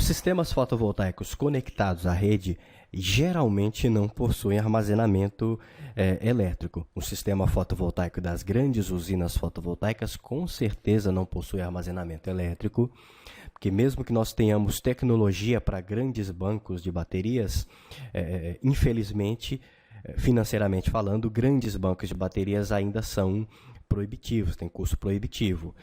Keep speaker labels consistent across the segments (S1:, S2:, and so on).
S1: Os sistemas fotovoltaicos conectados à rede geralmente não possuem armazenamento elétrico. O sistema fotovoltaico das grandes usinas fotovoltaicas com certeza não possui armazenamento elétrico, porque mesmo que nós tenhamos tecnologia para grandes bancos de baterias, infelizmente, financeiramente falando, grandes bancos de baterias ainda são proibitivos, tem custo proibitivo.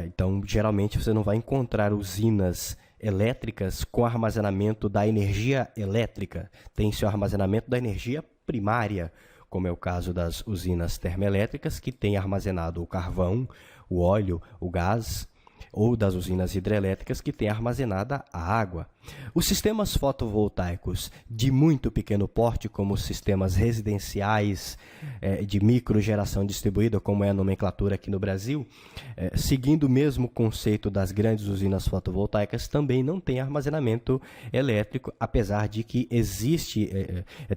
S1: Então, geralmente, você não vai encontrar usinas elétricas com armazenamento da energia elétrica. Tem seu armazenamento da energia primária, como é o caso das usinas termoelétricas, que tem armazenado o carvão, o óleo, o gás, ou das usinas hidrelétricas que têm armazenada a água. Os sistemas fotovoltaicos de muito pequeno porte, como os sistemas residenciais de microgeração distribuída, como é a nomenclatura aqui no Brasil, seguindo o mesmo conceito das grandes usinas fotovoltaicas, também não tem armazenamento elétrico, apesar de que existe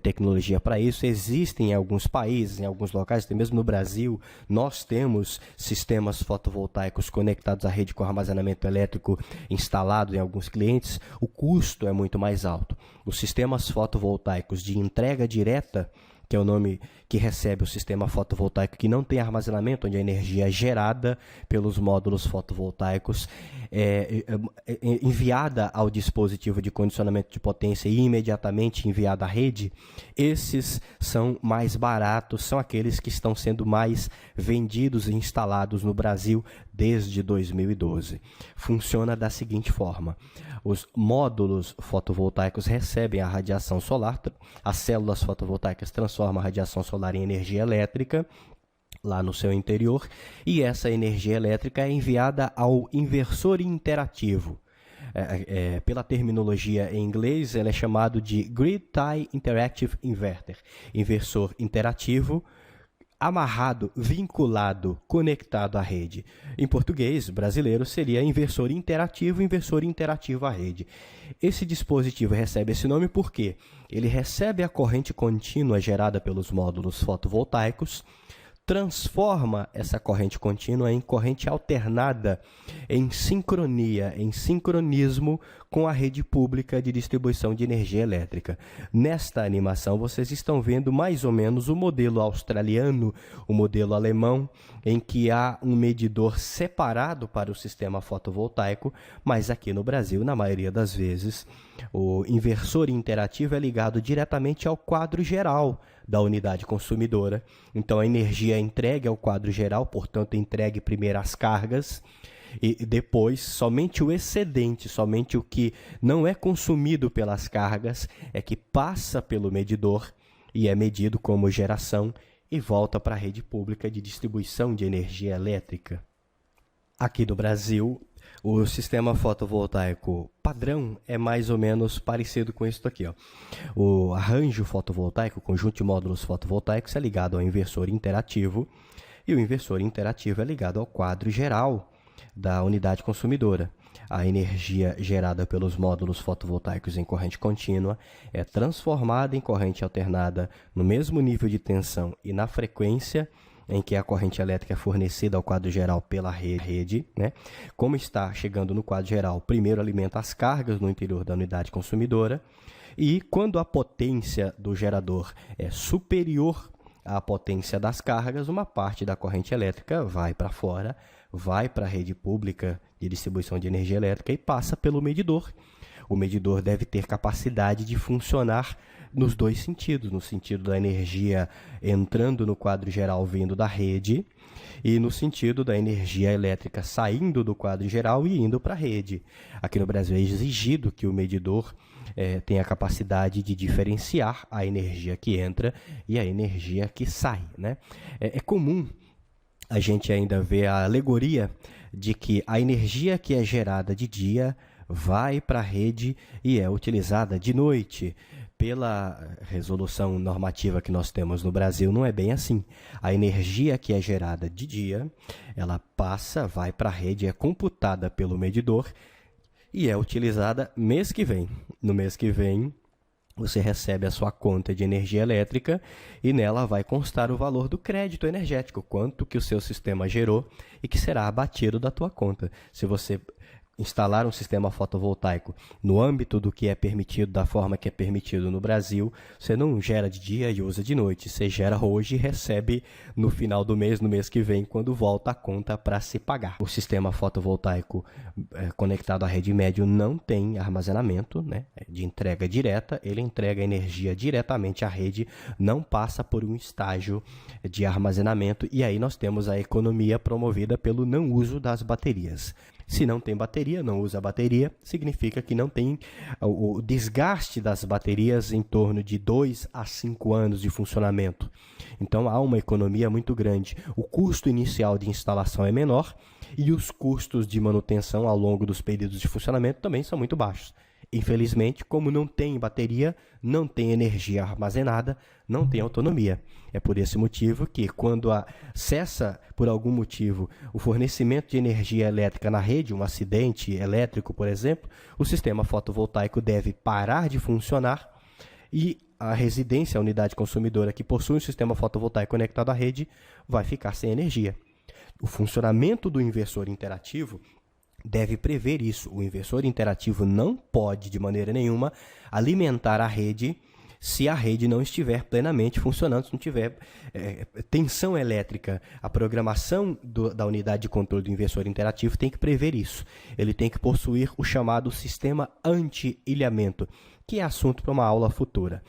S1: tecnologia para isso, existem em alguns países, em alguns locais, até mesmo no Brasil, nós temos sistemas fotovoltaicos conectados à rede com armazenamento elétrico instalado em alguns clientes. O custo é muito mais alto. Os sistemas fotovoltaicos de entrega direta, que é o nome que recebe o sistema fotovoltaico que não tem armazenamento, onde a energia é gerada pelos módulos fotovoltaicos, é enviada ao dispositivo de condicionamento de potência e imediatamente enviada à rede, esses são mais baratos, são aqueles que estão sendo mais vendidos e instalados no Brasil desde 2012. Funciona da seguinte forma: os módulos fotovoltaicos recebem a radiação solar, as células fotovoltaicas transformam a radiação solar em energia elétrica lá no seu interior, e essa energia elétrica é enviada ao inversor interativo. Pela terminologia em inglês, ele é chamado de Grid Tie Interactive Inverter, inversor interativo, amarrado, vinculado, conectado à rede. Em português brasileiro seria inversor interativo à rede. Esse dispositivo recebe esse nome porque ele recebe a corrente contínua gerada pelos módulos fotovoltaicos, transforma essa corrente contínua em corrente alternada, em sincronia, em sincronismo com a rede pública de distribuição de energia elétrica. Nesta animação, vocês estão vendo mais ou menos o modelo australiano, o modelo alemão, em que há um medidor separado para o sistema fotovoltaico, mas aqui no Brasil, na maioria das vezes, o inversor interativo é ligado diretamente ao quadro geral da unidade consumidora. Então, a energia é entregue ao quadro geral, portanto, entregue primeiro as cargas, e depois somente o excedente, somente o que não é consumido pelas cargas, é que passa pelo medidor e é medido como geração e volta para a rede pública de distribuição de energia elétrica. Aqui no Brasil, o sistema fotovoltaico padrão é mais ou menos parecido com isso aqui. O arranjo fotovoltaico, o conjunto de módulos fotovoltaicos, é ligado ao inversor interativo, e o inversor interativo é ligado ao quadro geral da unidade consumidora. A energia gerada pelos módulos fotovoltaicos em corrente contínua é transformada em corrente alternada no mesmo nível de tensão e na frequência em que a corrente elétrica é fornecida ao quadro geral pela rede, né? Como está chegando no quadro geral, primeiro alimenta as cargas no interior da unidade consumidora, e quando a potência do gerador é superior à potência das cargas, uma parte da corrente elétrica vai para fora, vai para a rede pública de distribuição de energia elétrica e passa pelo medidor. O medidor deve ter capacidade de funcionar nos dois sentidos, no sentido da energia entrando no quadro geral vindo da rede e no sentido da energia elétrica saindo do quadro geral e indo para a rede. Aqui no Brasil é exigido que o medidor tenha a capacidade de diferenciar a energia que entra e a energia que sai, né? É comum a gente ainda ver a alegoria de que a energia que é gerada de dia vai para a rede e é utilizada de noite. Pela resolução normativa que nós temos no Brasil, não é bem assim. A energia que é gerada de dia, ela passa, vai para a rede, é computada pelo medidor e é utilizada mês que vem. No mês que vem, você recebe a sua conta de energia elétrica e nela vai constar o valor do crédito energético, quanto que o seu sistema gerou e que será abatido da tua conta. Se você instalar um sistema fotovoltaico no âmbito do que é permitido, da forma que é permitido no Brasil, você não gera de dia e usa de noite. Você gera hoje e recebe no final do mês, no mês que vem, quando volta a conta para se pagar. O sistema fotovoltaico conectado à rede média não tem armazenamento, né, de entrega direta. Ele entrega energia diretamente à rede, não passa por um estágio de armazenamento. E aí nós temos a economia promovida pelo não uso das baterias. Se não tem bateria, não usa bateria, significa que não tem o desgaste das baterias em torno de 2 a 5 anos de funcionamento. Então há uma economia muito grande. O custo inicial de instalação é menor e os custos de manutenção ao longo dos períodos de funcionamento também são muito baixos. Infelizmente, como não tem bateria, não tem energia armazenada, não tem autonomia. É por esse motivo que, quando cessa, por algum motivo, o fornecimento de energia elétrica na rede, um acidente elétrico, por exemplo, o sistema fotovoltaico deve parar de funcionar e a residência, a unidade consumidora que possui um sistema fotovoltaico conectado à rede, vai ficar sem energia. O funcionamento do inversor interativo deve prever isso. O inversor interativo não pode, de maneira nenhuma, alimentar a rede se a rede não estiver plenamente funcionando, se não tiver tensão elétrica. A programação da unidade de controle do inversor interativo tem que prever isso. Ele tem que possuir o chamado sistema anti-ilhamento, que é assunto para uma aula futura.